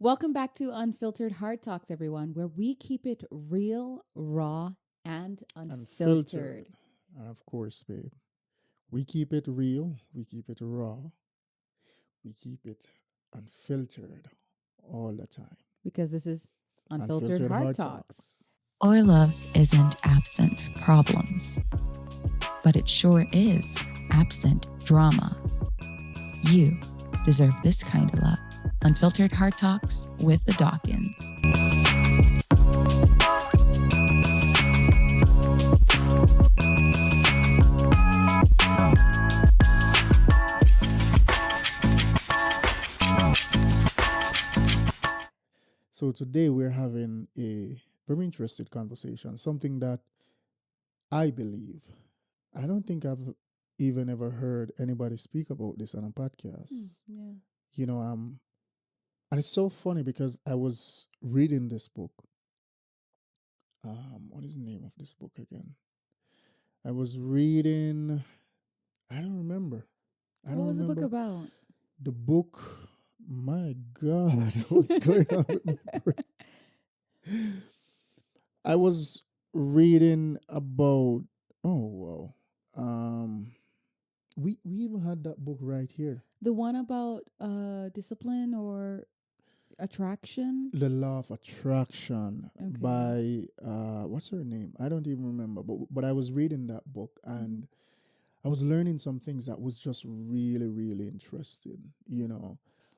Welcome back to Unfiltered Hard Talks, everyone, where we keep it real, raw, and Unfiltered. unfiltered. And of course, babe, we keep it real, we keep it raw, we keep it unfiltered all the time. Because this is Unfiltered Unfiltered Hard hard Talks. talks. Our love isn't absent problems, but it sure is absent drama. You deserve this kind of love. Unfiltered Hard Talks with the Dawkins. So today we're having a very interesting conversation, something that I believe, I don't think I've even ever heard anybody speak about this on a podcast. Yeah. You know, and it's so funny because I was reading this book. What is the name of this book again? I was reading, I don't remember. I What don't was the book remember about? the book. My God, what's going on with my brain? I was reading about. Oh wow. We even had that book right here, The one about discipline or attraction? The Law of Attraction Okay. by what's her name? I don't even remember. But I was reading that book and I was learning some things that was just really interesting,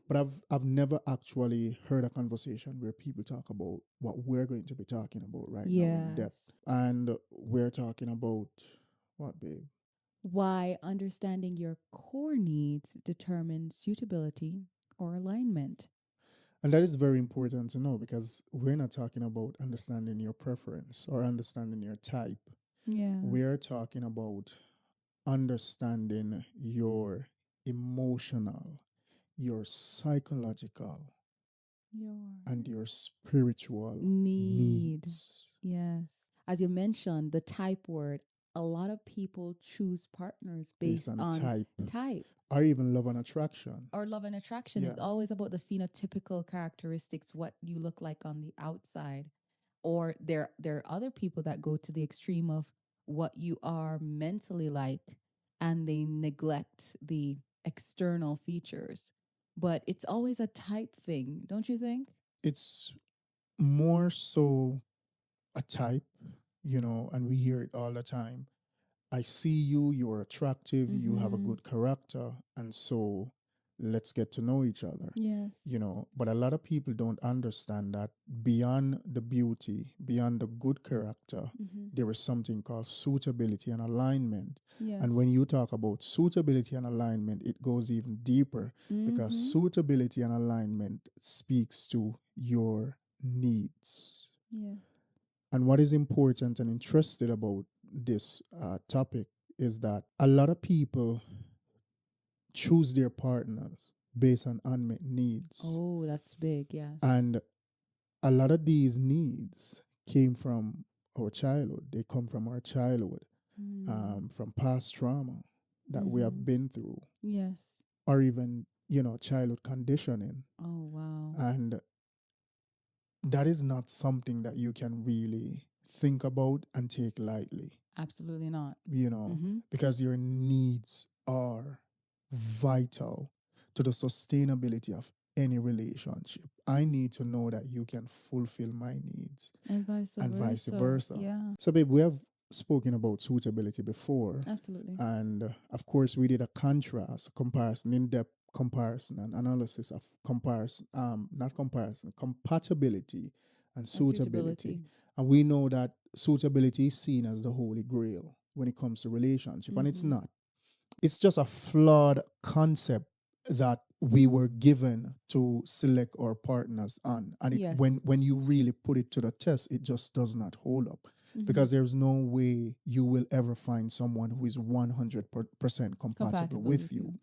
But I've never actually heard a conversation where people talk about what we're going to be talking about right now in depth. Yes. And we're talking about what, babe? Why understanding your core needs determines suitability or alignment. And that is very important to know because we're not talking about understanding your preference or understanding your type. Yeah. We're talking about understanding your emotional, your psychological, Your and your spiritual need. needs Yes. As you mentioned, the type word, a lot of people choose partners based based on on type type or even love and attraction. or love and attraction. Yeah. It's always about the phenotypical characteristics, what you look like on the outside. Or there are other people that go to the extreme of what you are mentally like and they neglect the external features. But it's always a type thing, don't you think? It's more so a type, and we hear it all the time. I see you, you're attractive, you have a Mm-hmm. good character, and so let's get to know each other. Yes. But a lot of people don't understand that beyond the beauty, beyond the good character, Mm-hmm. there is something called suitability and alignment. Yes. And when you talk about suitability and alignment, it goes even deeper because Mm-hmm. suitability and alignment speaks to your needs. Yeah. And what is important and interested about this topic is that a lot of people choose their partners based on unmet needs. Oh, that's big. Yes. And a lot of these needs came from our childhood. They come from our childhood, from past trauma that we have been through, Yes. or even, childhood conditioning. Oh, wow. And that is not something that you can really think about and take lightly, Absolutely not. Mm-hmm. because your needs are vital to the sustainability of any relationship. I need to know that you can fulfill my needs And vice and versa. vice versa. Yeah. So, babe, we have spoken about suitability before. Absolutely. And of course, we did a contrast, comparison, in depth comparison and analysis of comparison, not comparison, compatibility and suitability. And we know that suitability is seen as the holy grail when it comes to relationship, and it's not. It's just a flawed concept that we were given to select our partners on, and Yes. when you really put it to the test, it just does not hold up, because there's no way you will ever find someone who is 100% compatible with you.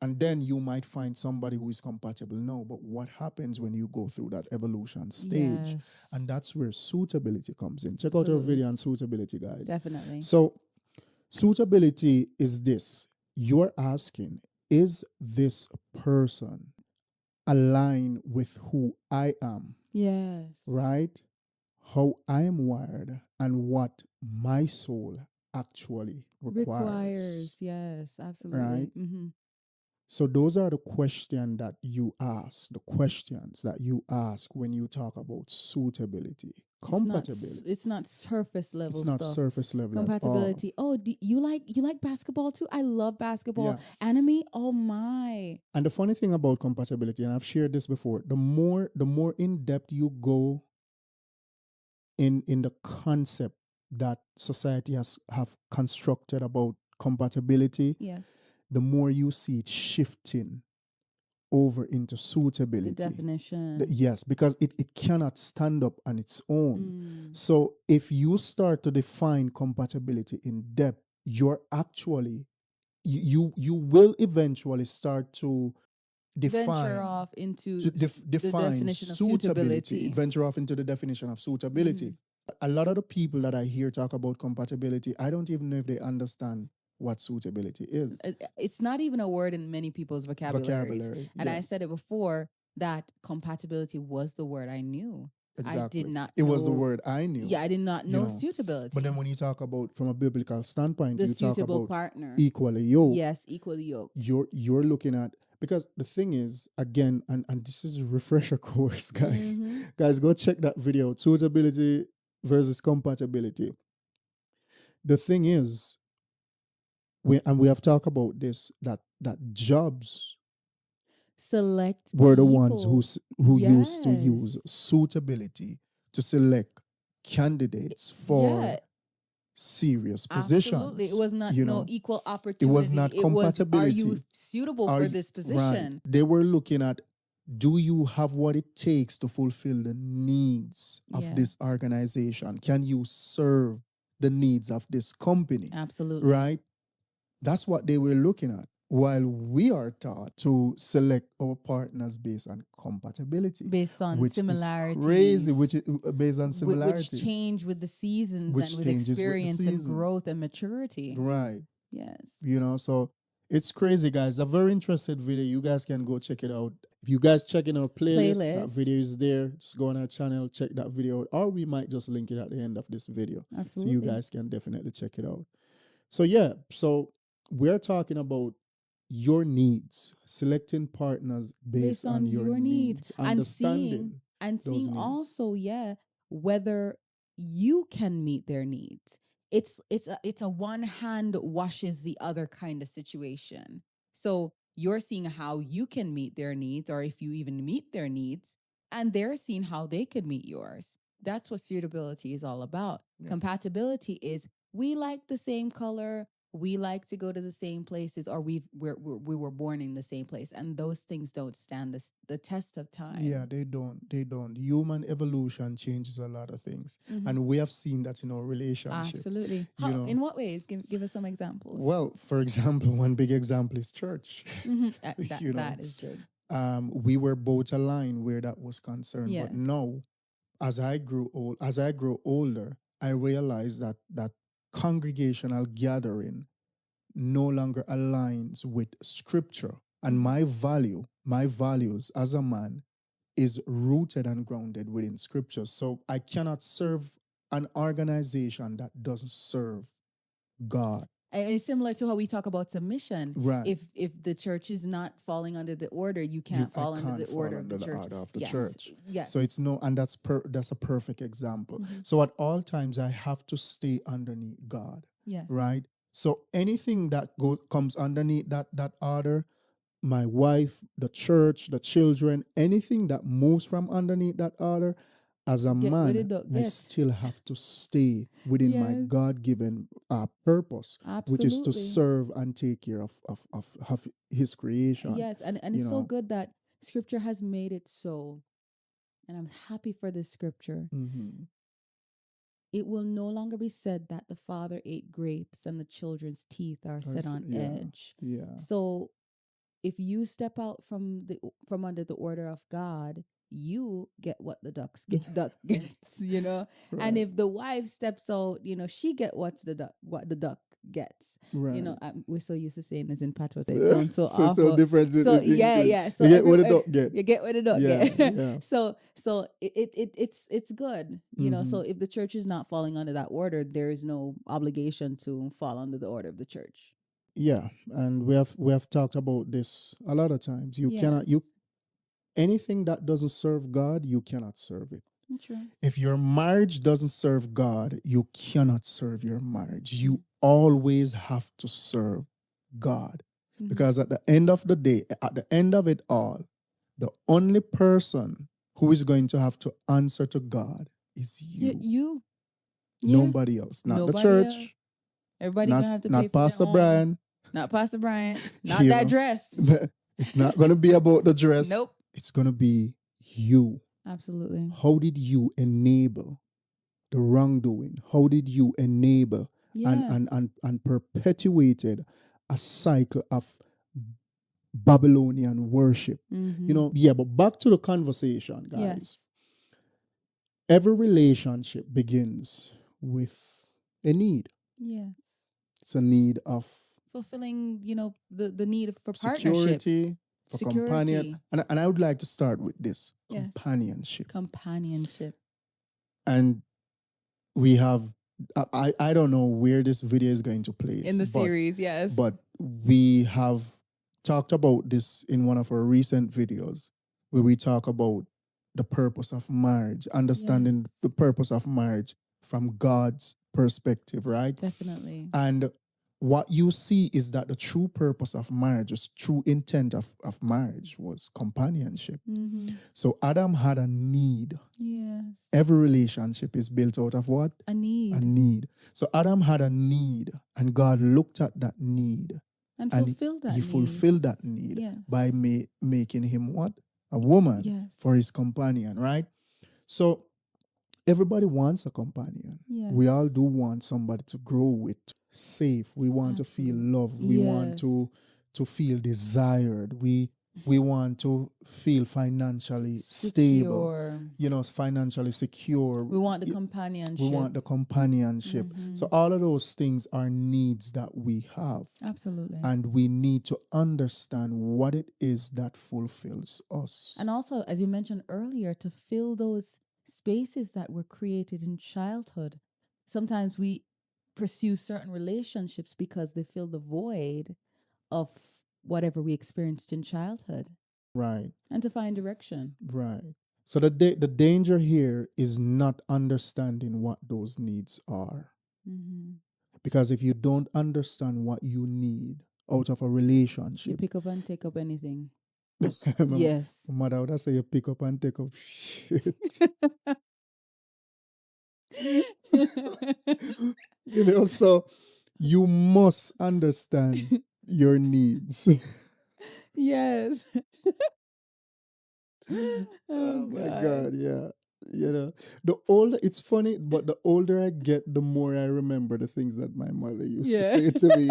And then you might find somebody who is compatible. No, but what happens when you go through that evolution stage? Yes. And that's where suitability comes in. Check out our Absolutely. video on suitability, guys. Definitely. So suitability is this. You're asking, is this person align with who I am, Yes. right? How I am wired and what my soul actually requires, Requires. Yes, right? absolutely. Mm-hmm. So those are the questions that you ask, the questions that you ask when you talk about suitability, compatibility. It's not surface It's level not stuff. surface level at all. Compatibility. Oh, you like basketball too? I love basketball. Yeah. Anime? Oh my. And the funny thing about compatibility, and I've shared this before, the more in depth you go in the concept that society has have constructed about compatibility, Yes. the more you see it shifting over into The suitability. definition. Yes, because it cannot stand up on its own. Mm. So if you start to define compatibility in depth, you're actually you will eventually start to Venture define off into to the define definition of suitability, suitability. venture off into the definition of Mm-hmm. suitability. A lot of the people that I hear talk about compatibility, I don't even know if they understand what suitability is. It's not even a word in many people's vocabularies. Vocabulary, And yeah, I said it before that compatibility was the word I knew. I did exactly. not It was the know. word I knew, Yeah, I did not you know know. But then suitability. when you talk about from a biblical standpoint, The you talk suitable about partner. equally yoked. Yes, equally yoked. You're looking at, because the thing is, again, and this is a refresher course, guys. Mm-hmm. Guys, go check that video. Suitability versus compatibility. The thing is, we have talked about this, that jobs Select were the ones people. who used to use Yes. suitability to select candidates Yeah, for serious absolutely. It positions. was not You no know, equal it was opportunity. not It was, are you compatibility. suitable Are for you this right? position? They were looking at, do you have what it takes to fulfill the needs of this Yes, organization? Can you serve the needs of this company? absolutely. Right? That's what they were looking at. While we are taught to select our partners based on compatibility, Based on which is crazy, similarities, which is based on which similarities, change with the seasons and which with changes with the experience and seasons. growth and maturity. Right. Yes. So it's crazy, guys. A very interesting video. You guys can go check it out. If you guys checking our playlist, that Playlist. video is there. Just go on our channel, check that video out, or we might just link it at the end of this video. So you Absolutely. guys can definitely check it out. So yeah, so we're talking about your needs, selecting partners based Based on on your your needs needs, and understanding those seeing needs. also, yeah, whether you can meet their needs. It's a one hand washes the other kind of situation. So you're seeing how you can meet their needs, or if you even meet their needs, and they're seeing how they could meet yours. That's what suitability is all about. Yeah. Compatibility is we like the same color, we like to go to the same places, or we were born in the same place, and those things don't stand the test of time. Yeah, they don't. Human evolution changes a lot of things, Mhm. and we have seen that in our relationship. Absolutely. You How, know, in what ways? Give us some examples. well, for example, one big example is church. That You know, that is good. we were both aligned where that was concerned, Yeah. but now, as I grow older, I realized that congregational gathering no longer aligns with scripture, and Mhm. my values as a man is rooted and grounded within scripture. So I cannot serve an organization that doesn't serve God. And it's similar to how we talk about submission. Right. If the church is not falling under the order, you You, can't I fall under the can't fall order of under the the church. order of the Yes. church. Yes. So it's no, and that's a perfect example. Mhm. So at all times I have to stay underneath God. Yeah. Right. So anything that comes underneath that order, my wife, the church, the children, anything that moves from underneath that order, as a Get rid of man, the I yes. still have to stay within my Yes. God-given purpose, which is to Absolutely. serve and take care of His creation. Yes, and You it's so know. good that scripture has made it so, and I'm happy for this scripture. Mm-hmm. It will no longer be said that the father ate grapes and the children's teeth are set on Yeah. edge. Yeah. So if you step out from under the order of God, you get what the duck gets, you know. And Right. if the wife steps out, you know, she get what the duck gets. You Right. know, we're so used to saying this in patois, it sounds so So it's all awful. different So in yeah, English. yeah. So You get what I don't get. you get what it don't Yeah, get. yeah. So it's good. You know, so Mm-hmm. if the church is not falling under that order, there is no obligation to fall under the order of the church. Yeah, and we have talked about this a lot of times. You Yes. cannot you anything that doesn't serve God, you cannot serve it. True. If your marriage doesn't serve God, you cannot serve your marriage. You always have to serve God. Because at the end of the day, at the end of it all, the only person who is going to have to answer to God is Yeah, you. you. Yeah. Nobody else. Not the Nobody else. church, Everybody not gonna have to pay not for their Pastor own. Brian. Not Pastor Bryant. Not You that know. dress. It's not gonna be about the dress. Nope. It's gonna be you. Absolutely. How did you enable the wrongdoing? How did you enable Yeah. and perpetuated a cycle of Babylonian worship? Yeah, but back to the conversation, guys. Yes. Every relationship begins with a need. Yes. It's a need of Fulfilling, the need for partnership. security, for companion. Security. And I would like to start with this Yes. companionship. Companionship. And we have, I don't know where this video is going to place. In the series, yes. But we have talked about this in one of our recent videos where we talk about the purpose of marriage, understanding the purpose of marriage from God's perspective, right? Definitely. And what you see is that the true purpose of marriage, the true intent of marriage was companionship. So Adam had a need. Yes. Every relationship is built out of what? A need. A need. So Adam had a need, and God looked at that need. And fulfilled that he need. fulfilled that need Yes. by making him what? A woman. Yes. For his companion, right? So everybody wants a companion. Yes. We all do want somebody to grow with, safe. We want to feel loved. We want to feel desired. We want to feel financially stable. Financially secure. We want the companionship. We want the companionship. So all of those things are needs that we have. Absolutely. And we need to understand what it is that fulfills us. And also, as you mentioned earlier, to fill those spaces that were created in childhood. Sometimes we pursue certain relationships because they fill the void of whatever we experienced in childhood. Right. And to find direction. Right. So the danger here is not understanding what those needs are. Because if you don't understand what you need out of a relationship, you pick up and take up anything. Yes. My mother would say you pick up and take up shit. So you must understand your needs. Yes. Oh my God, yeah. The older, it's funny, but the older I get, the more I remember the things that my mother used to say to me,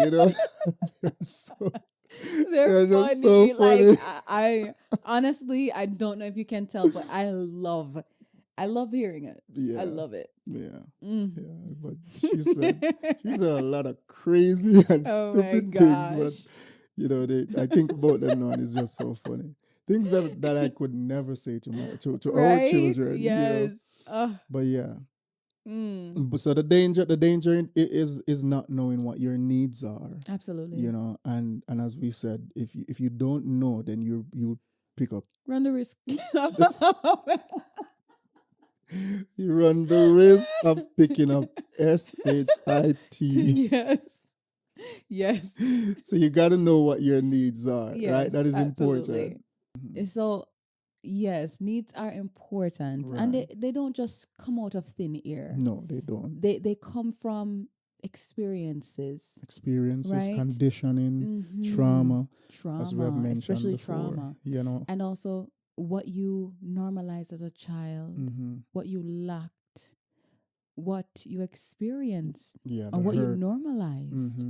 They're funny. just so funny. Like, I honestly, I don't know if you can tell, but I love hearing it. Yeah. I love it. Yeah. Yeah. But she said a lot of crazy and stupid things, but I think about them now and it's just so funny. Things that I could never say to our children. Yes. But yeah. So the danger is not knowing what your needs are. Absolutely. And as we said, if you don't know, then you pick up. Run the risk. You run the risk of picking up SHIT. Yes. Yes. So you got to know what your needs are, yes, right? That is absolutely. important. So, yes, needs are important. Right. And they don't just come out of thin air. No, they don't. They come from experiences, right? Conditioning, trauma, as we have mentioned especially before, trauma. And also what you normalized as a child, what you lacked, what you experienced, and what you normalized.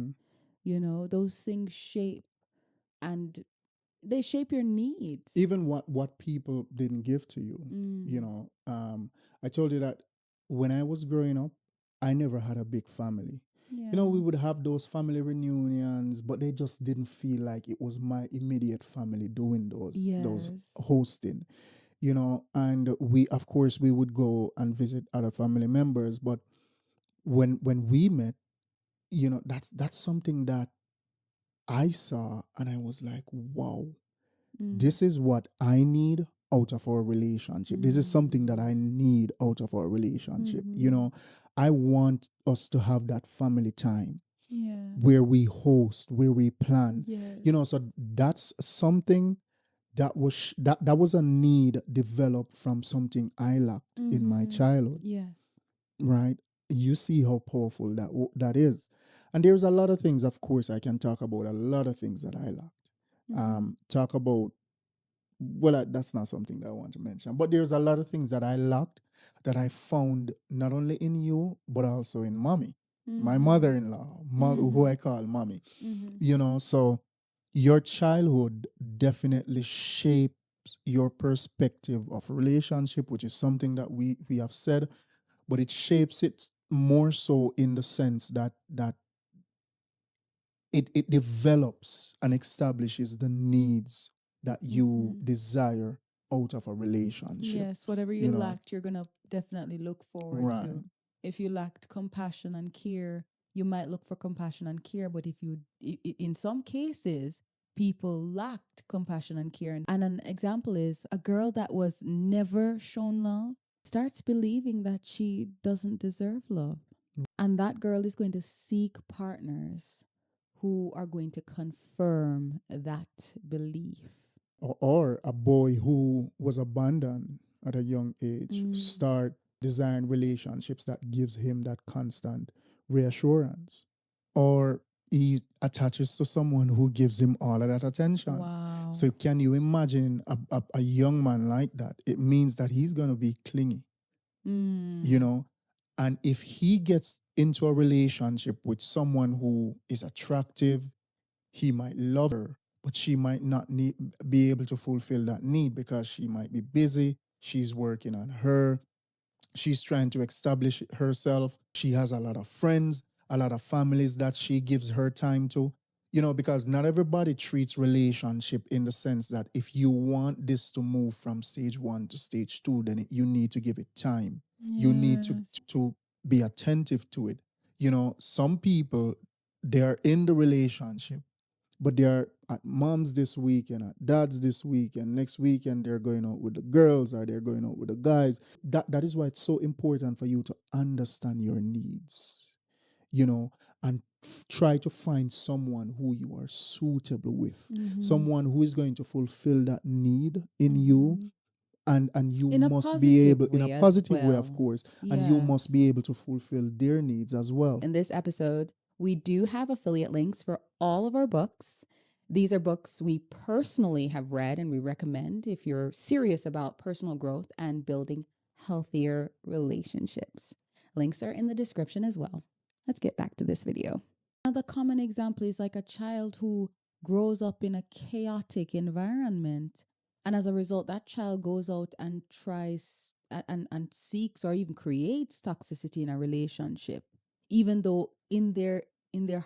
Those things shape, and they shape your needs. Even what people didn't give to you. I told you that when I was growing up, I never had a big family. We Yeah. would have those family reunions, but they just didn't feel like it was my immediate family doing those Yes. hosting. And we, of course, we would go and visit other family members, but when we met, that's something that I saw, and I was like, wow, Mm. this is what I need out of our relationship. This is something that Mm. I need out of our relationship. Mm-hmm. I want us to have that family time Yeah. where we host, where we plan. Yes. So that's something that was a need developed from something I lacked in my Mm-hmm. childhood, Yes. right? You see how powerful that is. And there's a lot of things, of course, I can talk about, a lot of things that I lacked. Mm-hmm. Talk about, well, that's not something that I want to mention, but there's a lot of things that I lacked that I found not only in you, but also in mommy, my Mm-hmm. mother-in-law, who Mm-hmm. I call mommy. Mm-hmm. So your childhood definitely shapes your perspective of relationship, which is something that we have said, but it shapes it more so in the sense that it develops and establishes the needs that you Mm-hmm. desire out of a relationship. Yes, whatever you You know, lacked, you're gonna definitely look forward right. to. If you lacked compassion and care, you might look for compassion and care. But if you, in some cases, people lacked compassion and care. And an example is a girl that was never shown love starts believing that she doesn't deserve love. And that girl is going to seek partners who are going to confirm that belief. Or a boy who was abandoned at a young age Mm. start design relationships that gives him that constant reassurance, or he attaches to someone who gives him all of that attention. Wow. So can you imagine a young man like that? It means that he's going to be clingy, you Mm. know and if he gets into a relationship with someone who is attractive, he might love her, but she might not be able to fulfill that need because she might be busy. She's working on her. She's trying to establish herself. She has a lot of friends, a lot of families that she gives her time to. Because not everybody treats relationship in the sense that if you want this to move from stage 1 to stage 2, then you need to give it time. You need Yes. to be attentive to it. Some people, they're in the relationship, but they're at mom's this week and at dad's this week, and next weekend they're going out with the girls or they're going out with the guys. That is why it's so important for you to understand your needs, and try to find someone who you are suitable with, Mm-hmm. someone who is going to fulfill that need in you. Mm-hmm. And you In a must be positive able, in a way as positive way, of well. course, and you must Yes. be able to fulfill their needs as well. In this episode, we do have affiliate links for all of our books. These are books we personally have read and we recommend if you're serious about personal growth and building healthier relationships. Links are in the description as well. Let's get back to this video. Another common example is like a child who grows up in a chaotic environment. And as a result, that child goes out and tries and seeks or even creates toxicity in a relationship, even though in their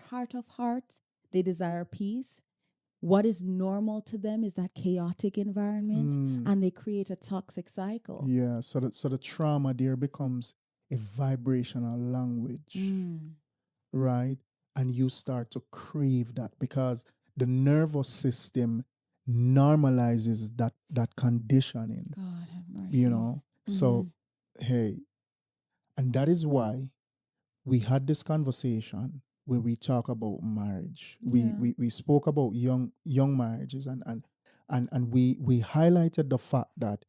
heart of hearts they desire peace. What is normal to them is that chaotic environment, and they create a toxic cycle. Yeah, so the trauma there becomes a vibrational language, Mm. right? And you start to crave that because the nervous system normalizes that conditioning, God have you mercy. know. Mm-hmm. So hey, and that is why we had this conversation where we talk about marriage. We Yeah. we spoke about young marriages, and we highlighted the fact that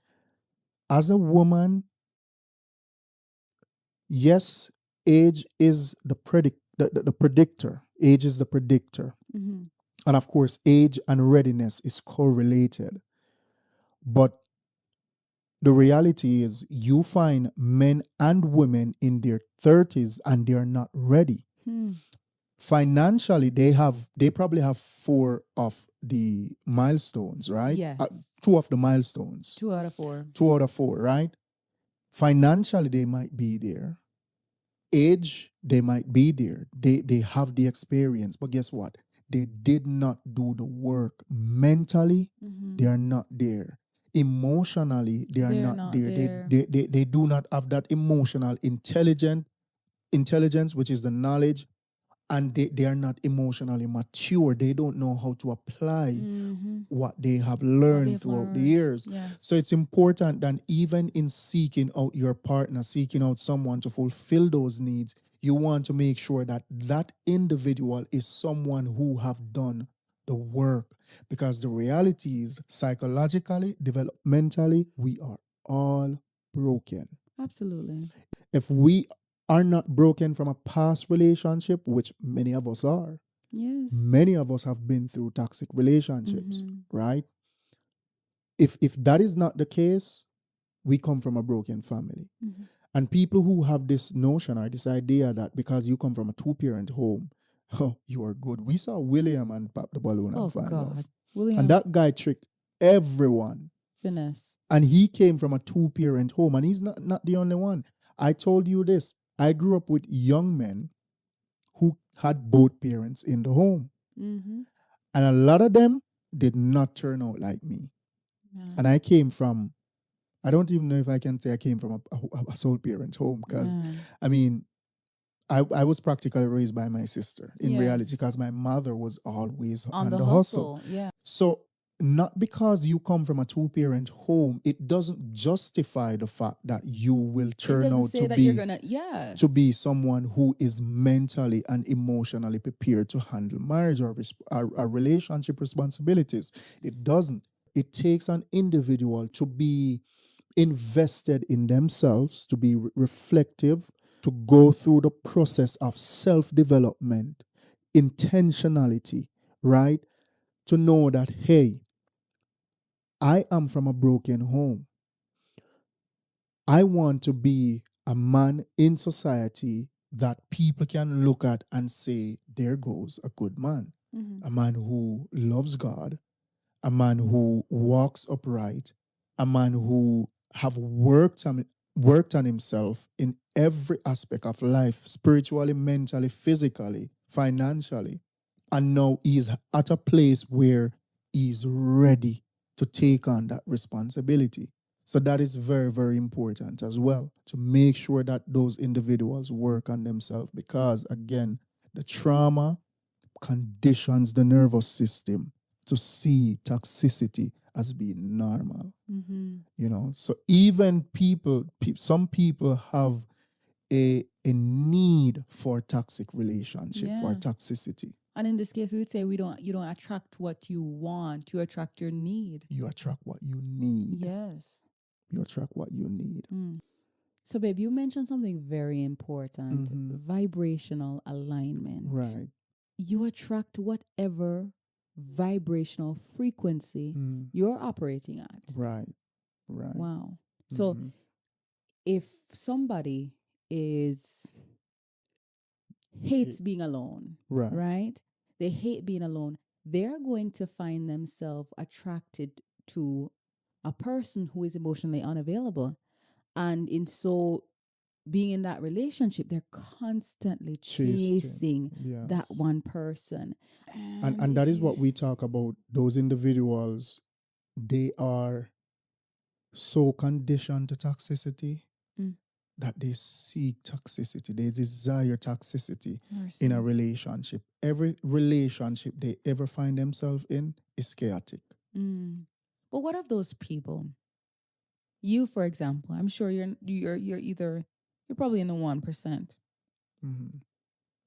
as a woman, yes, age is the predictor. Age is the predictor. Mm-hmm. And of course, age and readiness is correlated. But the reality is you find men and women in their 30s and they're not ready. Hmm. Financially, they probably have 4 of the milestones, right? Yes. 2 of the milestones. 2 out of 4. 2 out of 4, right? Financially, they might be there, Age, they might be there. They have the experience, but guess what? They did not do the work. Mentally, they are not there. Emotionally, they are They're not not there. there. They do not have that emotional intelligence, which is the knowledge, and they are not emotionally mature. They don't know how to apply what they have What learned they've throughout the learned. years. Yes. So it's important that even in seeking out your partner, seeking out someone to fulfill those needs, you want to make sure that that individual is someone who have done the work. Because the reality is, psychologically, developmentally, we are all broken. Absolutely. If we are not broken from a past relationship, which many of us are, Yes. many of us have been through toxic relationships, Mm-hmm. right? If that is not the case, we come from a broken family. Mm-hmm. And people who have this notion or this idea that because you come from a two-parent home, oh, you are good. We saw William and Pop the Balloon and Oh Find God. Love. And William that guy tricked everyone. Finesse. And he came from a two-parent home. And he's not the only one. I told you this. I grew up with young men who had both parents in the home. Mm-hmm. And a lot of them did not turn out like me. And Man. I came from, I don't even know if I can say I came from a sole parent home because, Man. I mean, I was practically raised by my sister in reality Yes. because my mother was always On on the the hustle. hustle. Yeah. So, not because you come from a two-parent home, it doesn't justify the fact that you will It turn doesn't out say that you're gonna. Yes. to be someone who is mentally and emotionally prepared to handle marriage or relationship responsibilities. It doesn't. It takes an individual to be invested in themselves, to be reflective, to go through the process of self development, intentionality, right? To know that, hey, I am from a broken home. I want to be a man in society that people can look at and say, there goes a good man, Mm-hmm. a man who loves God, a man who walks upright, a man who have worked on himself in every aspect of life, spiritually, mentally, physically, financially. And now he's at a place where he's ready to take on that responsibility. So that is very, very important as well to make sure that those individuals work on themselves because, again, the trauma conditions the nervous system to see toxicity as being normal. Mm-hmm. So even some people have a need for toxic relationship, for Yeah. toxicity. And in this case, we would say you don't attract what you want, you attract your need. You attract what you need. Yes. You attract what you need. Mm. So, babe, you mentioned something very important: Mm-hmm. vibrational alignment. Right. You attract whatever vibrational frequency Mm. you're operating at. Right. Right. Wow. So, Mm-hmm. if somebody is hates being alone, Right. right? They hate being alone. They're going to find themselves attracted to a person who is emotionally unavailable. And in so being in that relationship, they're constantly chasing that Yes. one person. And that is what we talk about. Those individuals, they are so conditioned to toxicity Mm, that they seek toxicity. They desire toxicity in a mercy. relationship. Every relationship they ever find themselves in is chaotic. Mm. But what of those people? You, for example, I'm sure you're probably in the 1%. Mm-hmm.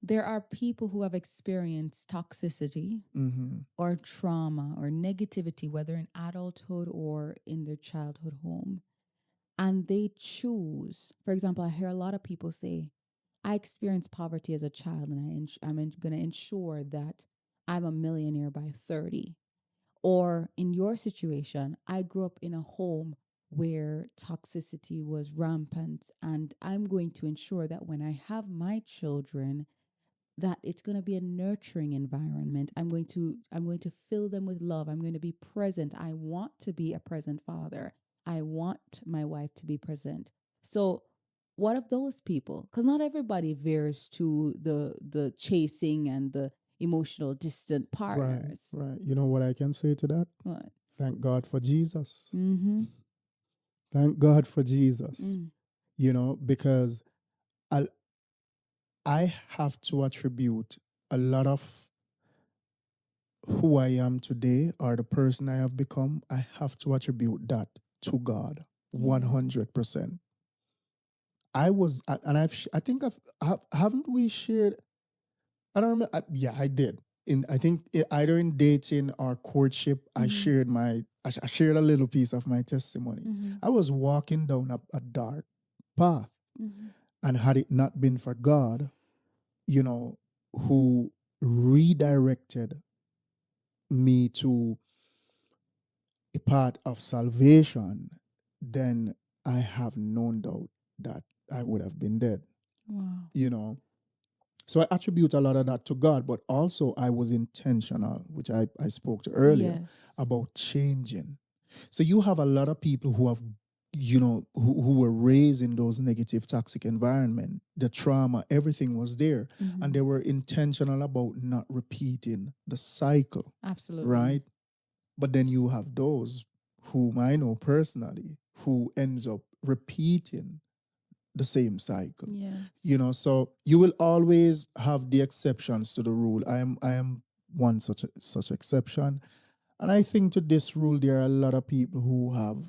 There are people who have experienced toxicity Mm-hmm. or trauma or negativity, whether in adulthood or in their childhood home. And they choose, for example, I hear a lot of people say, I experienced poverty as a child and I'm going to ensure that I'm a millionaire by 30. Or in your situation, I grew up in a home where toxicity was rampant and I'm going to ensure that when I have my children, that it's going to be a nurturing environment. I'm going to fill them with love. I'm going to be present. I want to be a present father. I want my wife to be present. So what of those people? Because not everybody veers to the chasing and the emotional distant Right, partners. right. You know what I can say to that? What? Thank God for Jesus. Mm-hmm. Thank God for Jesus. Mm. Because I I have to attribute a lot of who I am today or the person I have become. I have to attribute that to God, Yes. 100%. I was, and I think haven't we shared? I don't remember. Yeah, I did. I think either in dating or courtship, Mm-hmm. I shared a little piece of my testimony. Mm-hmm. I was walking down a dark path, Mm-hmm. and had it not been for God, you know, who redirected me to a part of salvation, then I have no doubt that I would have been dead, Wow. you know. So I attribute a lot of that to God, but also I was intentional, which I spoke to earlier, Yes. about changing. So you have a lot of people who have, who were raised in those negative, toxic environment, the trauma, everything was there. Mm-hmm. And they were intentional about not repeating the cycle, Absolutely. right? But then you have those whom I know personally who ends up repeating the same cycle. Yes. So you will always have the exceptions to the rule. I am one such exception. And I think to this rule there are a lot of people who have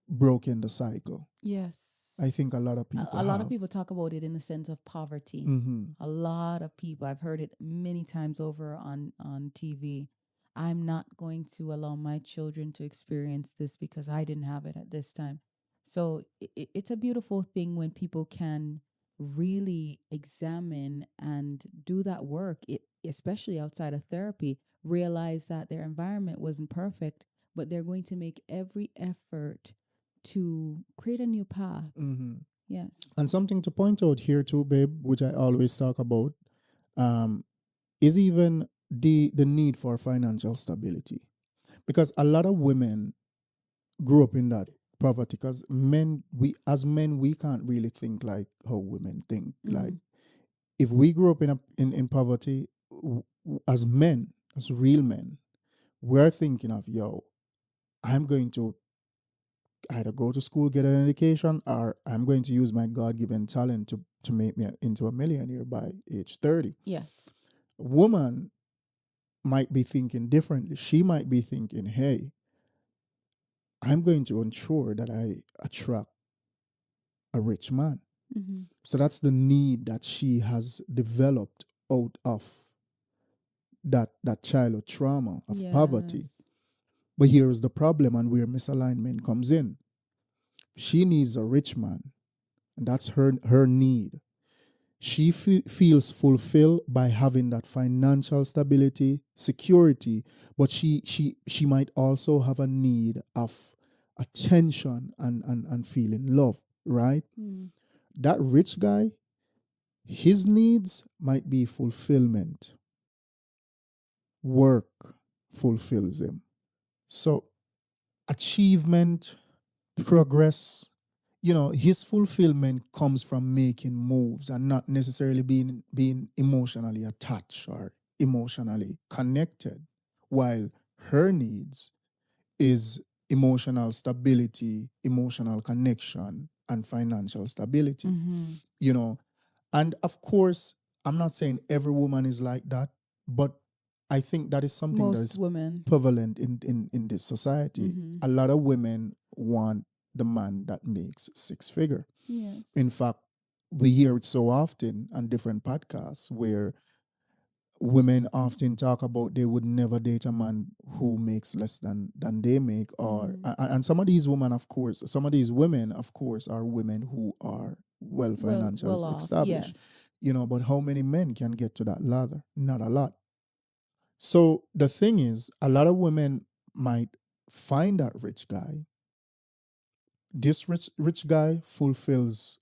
broken the cycle. Yes. I think a lot of A people lot of have. people talk about it in the sense of poverty. Mm-hmm. A lot of people, I've heard it many times over on TV. I'm not going to allow my children to experience this because I didn't have it at this time. So it's a beautiful thing when people can really examine and do that work, especially outside of therapy, realize that their environment wasn't perfect, but they're going to make every effort to create a new path. Mm-hmm. Yes. And something to point out here too, babe, which I always talk about, um, is even the need for financial stability. Because a lot of women grew up in that poverty. Because men, we can't really think like how women think. Like, if we grew up in poverty, as men, as real men, we're thinking of, yo, I'm going to either go to school, get an education, or I'm going to use my God-given talent to make me into a millionaire by age 30. Yes. A woman might be thinking differently. She might be thinking, hey, I'm going to ensure that I attract a rich man. Mm-hmm. So that's the need that she has developed out of that childhood trauma of poverty. Yes. But here's the problem and where misalignment comes in. She needs a rich man, and that's her need. She feels fulfilled by having that financial stability, security, but she might also have a need of attention and feeling love, right? Mm. That rich guy, his needs might be fulfillment. Work fulfills him. So achievement, progress, his fulfillment comes from making moves and not necessarily being emotionally attached or emotionally connected, while her needs is emotional stability, emotional connection, and financial stability. Mm-hmm. you know and of course, I'm not saying every woman is like that, but I think that is something that Most is women. prevalent in this society. Mm-hmm. A lot of women want the man that makes six figure. Yes. In fact, we hear it so often on different podcasts where women often talk about they would never date a man who makes less than they make, or and some of these women, of course, some of these women, of course, are women who are well financially Well off. established. Yes. But how many men can get to that ladder? Not a lot. So the thing is, a lot of women might find that rich guy. This rich guy fulfills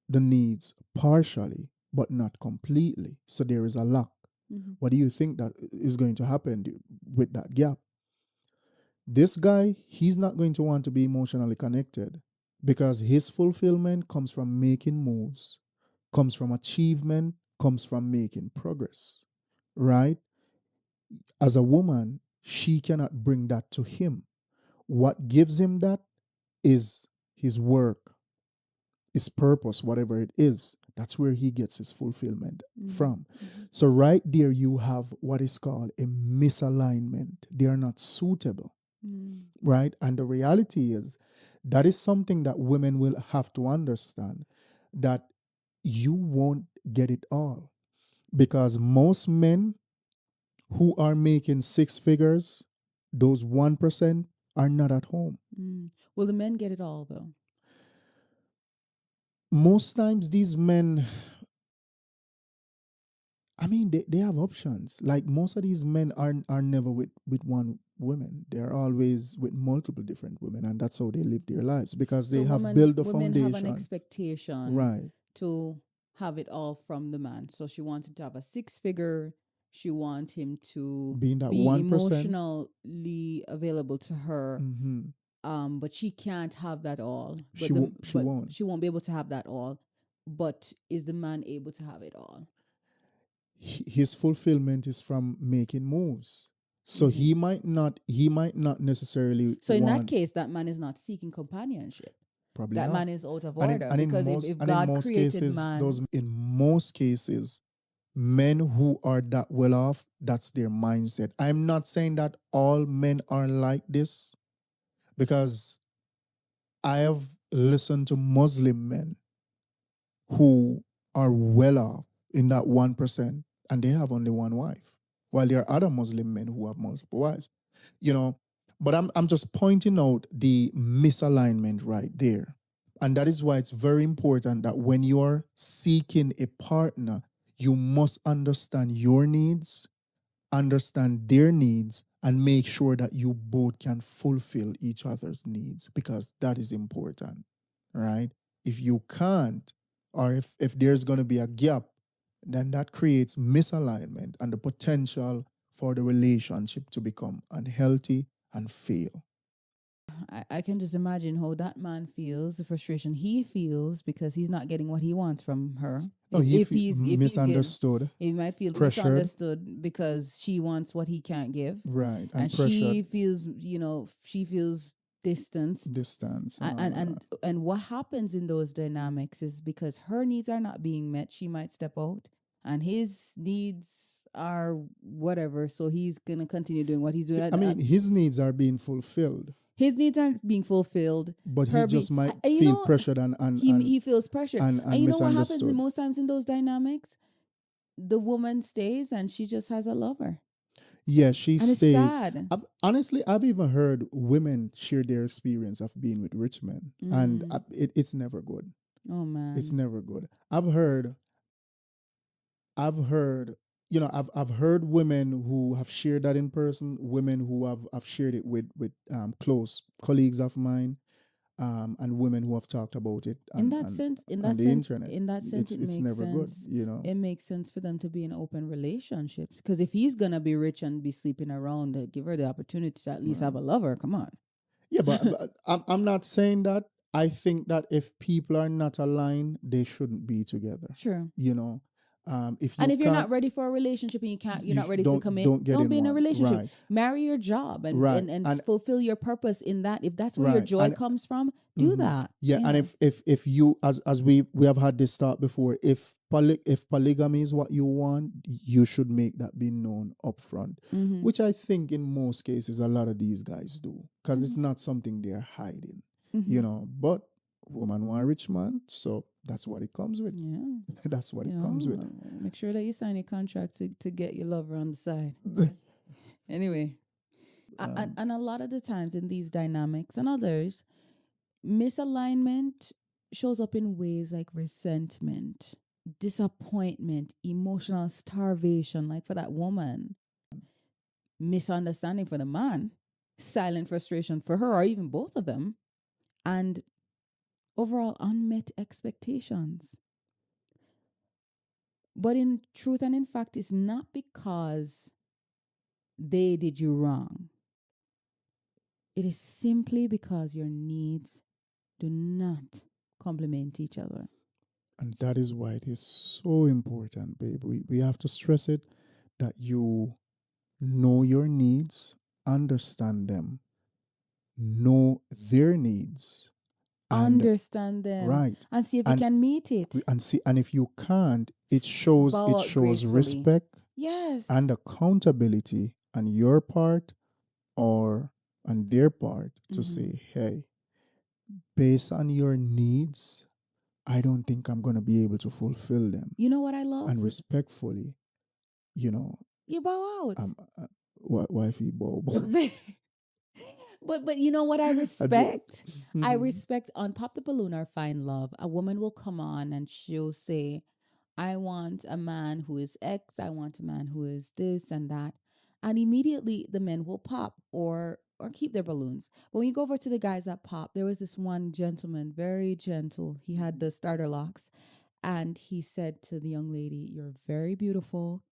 the needs partially, but not completely. So there is a lack. Mm-hmm. What do you think that is going to happen with that gap? This guy, he's not going to want to be emotionally connected. because his fulfillment comes from making moves, comes from achievement, comes from making progress, right? As a woman, she cannot bring that to him. What gives him that is his work, his purpose, whatever it is. That's where he gets his fulfillment from. So, right there, you have what is called a misalignment. They are not suitable, right? And the reality is that is something that women will have to understand, that you won't get it all, because most men who are making six figures, those 1% are not at home. Will the men get it all though? Most times these men, I mean, they have options. Like most of these men are never with one woman. They're always with multiple different women, and that's how they live their lives, because So they have built the women have an foundation. expectation Right. to have it all from the man. So she wants him to have a six figure. She wants him to Being that be 1%. emotionally available to her. But she can't have that all. She won't. She won't be able to have that all. But is the man able to have it all? His fulfillment is from making moves. So he might not necessarily So in that want, case, that man is not seeking companionship. probably That not. man is out of And order, because if God created man, in most cases, men who are that well off, that's their mindset. I'm not saying that all men are like this, because I have listened to Muslim men who are well off in that 1%, and they have only one wife, while there are other Muslim men who have multiple wives, you know. But I'm just pointing out the misalignment right there. And that is why it's very important that when you're seeking a partner, you must understand your needs, understand their needs, and make sure that you both can fulfill each other's needs, because that is important, right? If you can't, or if there's going to be a gap, then that creates misalignment and the potential for the relationship to become unhealthy and fail. I can just imagine how that man feels, the frustration he feels because he's not getting what he wants from her. No, If he's getting, misunderstood, he might feel pressured, misunderstood because she wants what he can't give, right, and and pressured, she feels, she feels distanced. distance, and all And of that. what happens in those dynamics is because her needs are not being met, she might step out, and his needs are whatever, so he's gonna continue doing what he's doing. I mean, his needs are being fulfilled, His needs aren't being fulfilled. but he just might You feel know, pressured he feels pressured. And and you know what happens misunderstood. most times in those dynamics? The woman stays and she just has a lover. Yeah, she And it's stays. sad. Honestly, I've even heard women share their experience of being with rich men, and it's never good. Oh man. It's never good. I've heard, I've heard women who have shared that in person, women who have shared it with close colleagues of mine, and women who have talked about it on the internet. In that sense, it It's makes never good, sense. It makes sense for them to be in open relationships. Because if he's gonna be rich and be sleeping around, give her the opportunity to at least have a lover. Come on. Yeah, but I'm not saying that. I think that if people are not aligned, they shouldn't be together. Sure. If And you if you're not ready for a relationship and you're not ready to commit, don't get don't in be in a one. relationship. Right. Marry your job Right. and fulfill your purpose in that. If that's where your Right. joy comes from, do that. Yeah, and if you, as we have had this thought before, if polygamy is what you want, you should make that be known upfront, which I think in most cases a lot of these guys do, because it's not something they're hiding, But woman want a rich man, so that's what it comes with. Yeah. That's what it comes with. Make sure that you sign a contract to get your lover on the side. Anyway, and a lot of the times in these dynamics and others, misalignment shows up in ways like resentment, disappointment, emotional starvation, like for that woman, misunderstanding for the man, silent frustration for her, or even both of them, and overall unmet expectations. But in truth and in fact, it's not because they did you wrong. It is simply because your needs do not complement each other. And that is why it is so important, babe. We have to stress it that you know your needs, understand them, know their needs, and Understand them right. and see if you And can meet it. and see, and if you can't, Bow it out shows gracefully. respect Yes. and accountability on your part or on their part to Mm-hmm. say, hey, based on your needs, I don't think I'm going to be able to fulfill them. You know what I love? And respectfully, you know, You bow out. wifey bow. But you know what I respect? I Mhm. respect on Pop the Balloon or Find Love. A woman will come on and she'll say, I want a man who is X, I want a man who is this and that. And immediately the men will pop or keep their balloons. But when you go over to the guys that pop, there was this one gentleman, very gentle. He had the starter locks. And he said to the young lady, you're very beautiful.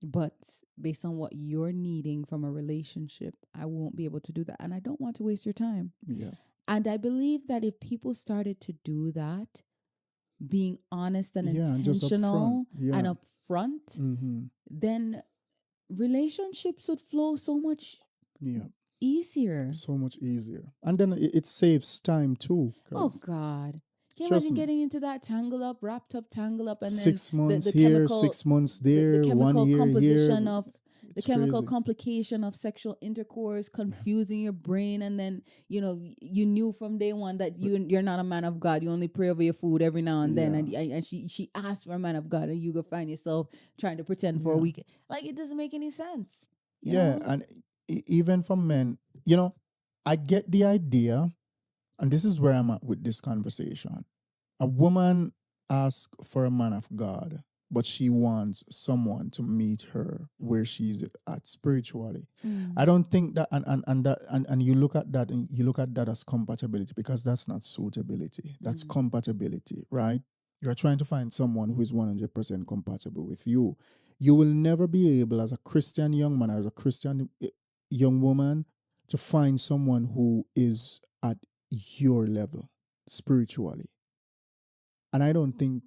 But based on what you're needing from a relationship, I won't be able to do that. And I don't want to waste your time. Yeah. And I believe that if people started to do that, being honest and Yeah, and just upfront. intentional and Yeah. upfront, Mm-hmm. then relationships would flow so much Yeah. easier. So much easier. And then it saves time too. Oh Because God. Can you trust imagine me, getting into that wrapped up, tangle up, and then 6 months the here, chemical 6 months the there, one chemical year here. composition of the It's chemical crazy. complication of sexual intercourse confusing your brain, and then you knew from day one that you're not a man of God. You only pray over your food every now and then, Yeah. and she asked for a man of God, and you go find yourself trying to pretend for a Yeah. week. Like, it doesn't make any sense, you Yeah. know. And even for men, I get the idea, and this is where I'm at with this conversation. A woman asks for a man of God, but she wants someone to meet her where she's at spiritually. I Mm. don't think that and you look at that and you look at that as compatibility, because that's not suitability. That's Mm. compatibility, right? You're trying to find someone who is 100% compatible with you. You will never be able, as a Christian young man or as a Christian young woman, to find someone who is at your level spiritually. And I don't think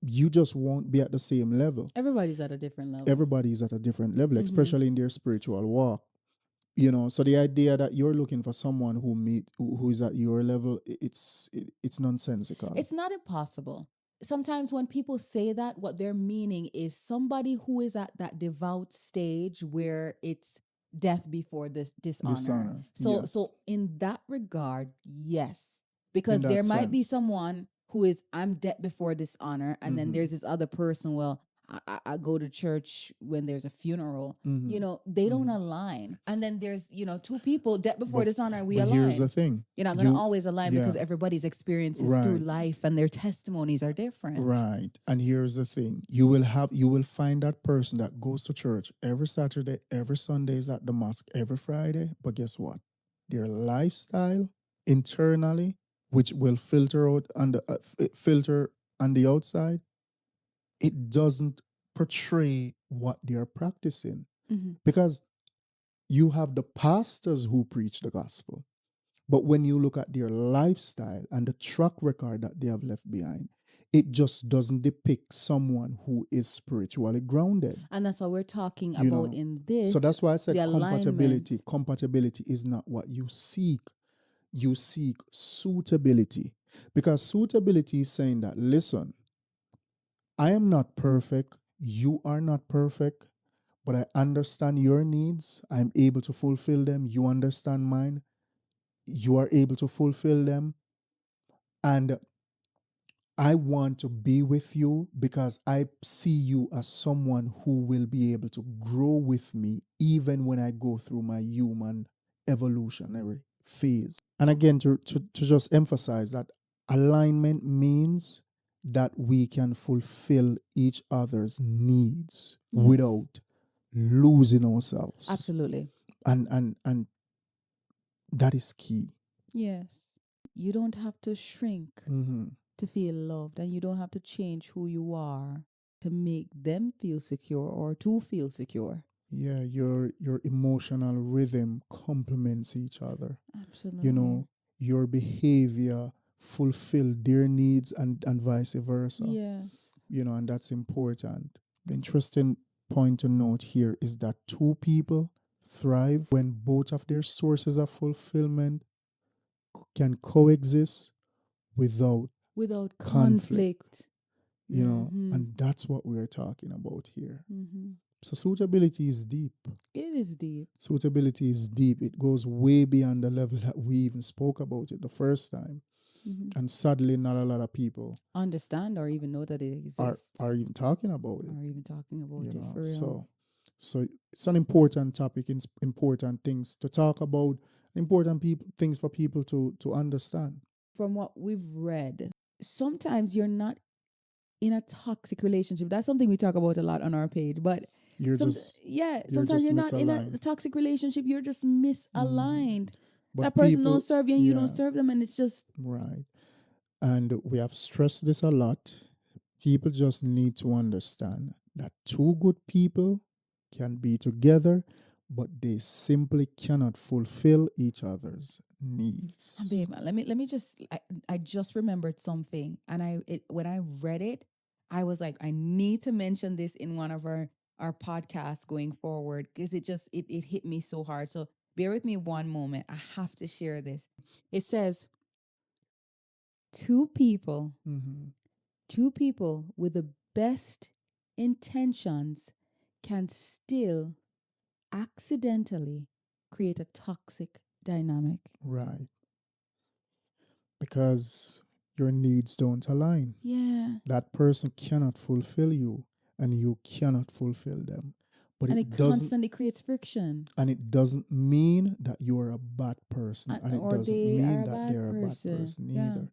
you just won't be at the same level. Everybody's at a different level. Everybody's at a different level, Mm-hmm. especially in their spiritual walk. So the idea that you're looking for someone who is at your level, it's nonsensical. It's not impossible. Sometimes when people say that, what they're meaning is somebody who is at that devout stage where it's death before this dishonor. Dishonor, So yes, so in that regard, yes. in Because that there might be sense. someone who is I'm death before dishonor, and then Mm-hmm. there's this other person, well, I go to church when there's a funeral. Mm-hmm. They don't Mm-hmm. align. And then there's, two people death before But dishonor, we but here's the align. thing. You're not going to You always align Yeah, because everybody's experiences through right. life and their testimonies are different. Right. And here's the thing. You will find that person that goes to church every Saturday, every Sunday is at the mosque, every Friday. But guess what? Their lifestyle internally, which will filter out on the filter on the outside, it doesn't portray what they're practicing. Mm-hmm. Because you have the pastors who preach the gospel. But when you look at their lifestyle and the track record that they have left behind, it just doesn't depict someone who is spiritually grounded. And that's what we're talking You about know, in this. so that's why I The said alignment. compatibility. Compatibility is not what you seek. You seek suitability. Because suitability is saying that, listen, I am not perfect. You are not perfect. But I understand your needs. I'm able to fulfill them. You understand mine. You are able to fulfill them. And I want to be with you because I see you as someone who will be able to grow with me even when I go through my human evolutionary phase. And again, to just emphasize that alignment means that we can fulfill each other's needs Yes. without losing ourselves. Absolutely. And that is key. Yes. You don't have to shrink Mm-hmm. to feel loved, and you don't have to change who you are to make them feel secure or to feel secure. Yeah, your emotional rhythm complements each other. You Absolutely. know, your behavior fulfill their needs and vice versa. Yes. And that's important. The interesting point to note here is that two people thrive when both of their sources of fulfillment can coexist without conflict. and that's what we're talking about here. Mm-hmm. So suitability is deep. It is deep. Suitability is deep. It goes way beyond the level that we even spoke about it the first time. Mm-hmm. And sadly, not a lot of people understand or even know that it exists. Are even talking about it. Or even talking about it for real. So it's an important topic, important things to talk about, important things for people to understand. From what we've read, sometimes you're not in a toxic relationship. That's something we talk about a lot on our page. But sometimes you're not in a toxic relationship. You're just misaligned. But that person don't serve you and you don't serve them, and it's just right. And we have stressed this a lot. People just need to understand that two good people can be together, but they simply cannot fulfill each other's needs. And babe, let me just I just remembered something, and when I read it, I was like, I need to mention this in one of our podcasts going forward, because it hit me so hard. So bear with me one moment. I have to share this. It says two people with the best intentions can still accidentally create a toxic dynamic. Right. Because your needs don't align. Yeah. That person cannot fulfill you and you cannot fulfill them. But it constantly creates friction. And it doesn't mean that you're a bad person. And it doesn't mean that they're a bad person either.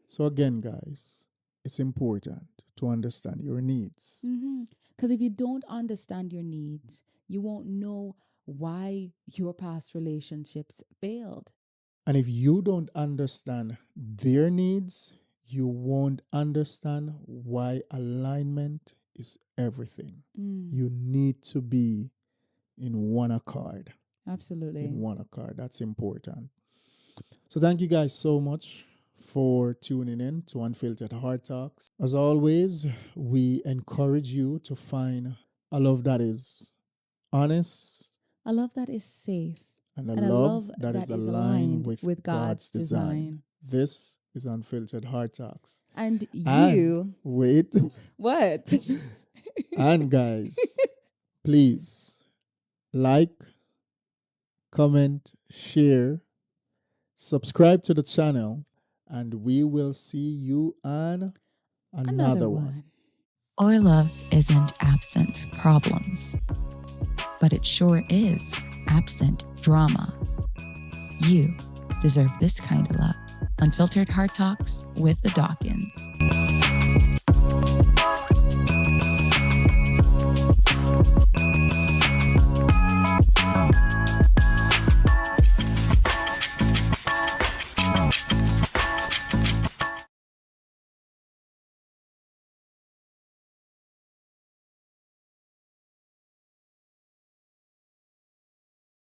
So again, guys, it's important to understand your needs. Because if you don't understand your needs, you won't know why your past relationships failed. And if you don't understand their needs, you won't understand why alignment is everything. You need to be in one accord. Absolutely. In one accord. That's important. So thank you guys so much for tuning in to Unfiltered Heart Talks. As always, we encourage you to find a love that is honest, a love that is safe, and a love that is aligned with God's design. This is Unfiltered Heart Talks. And you... wait. What? And guys, please like, comment, share, subscribe to the channel, and we will see you on another one. Our love isn't absent problems, but it sure is absent drama. You deserve this kind of love. Unfiltered Heart Talks with the Dawkins.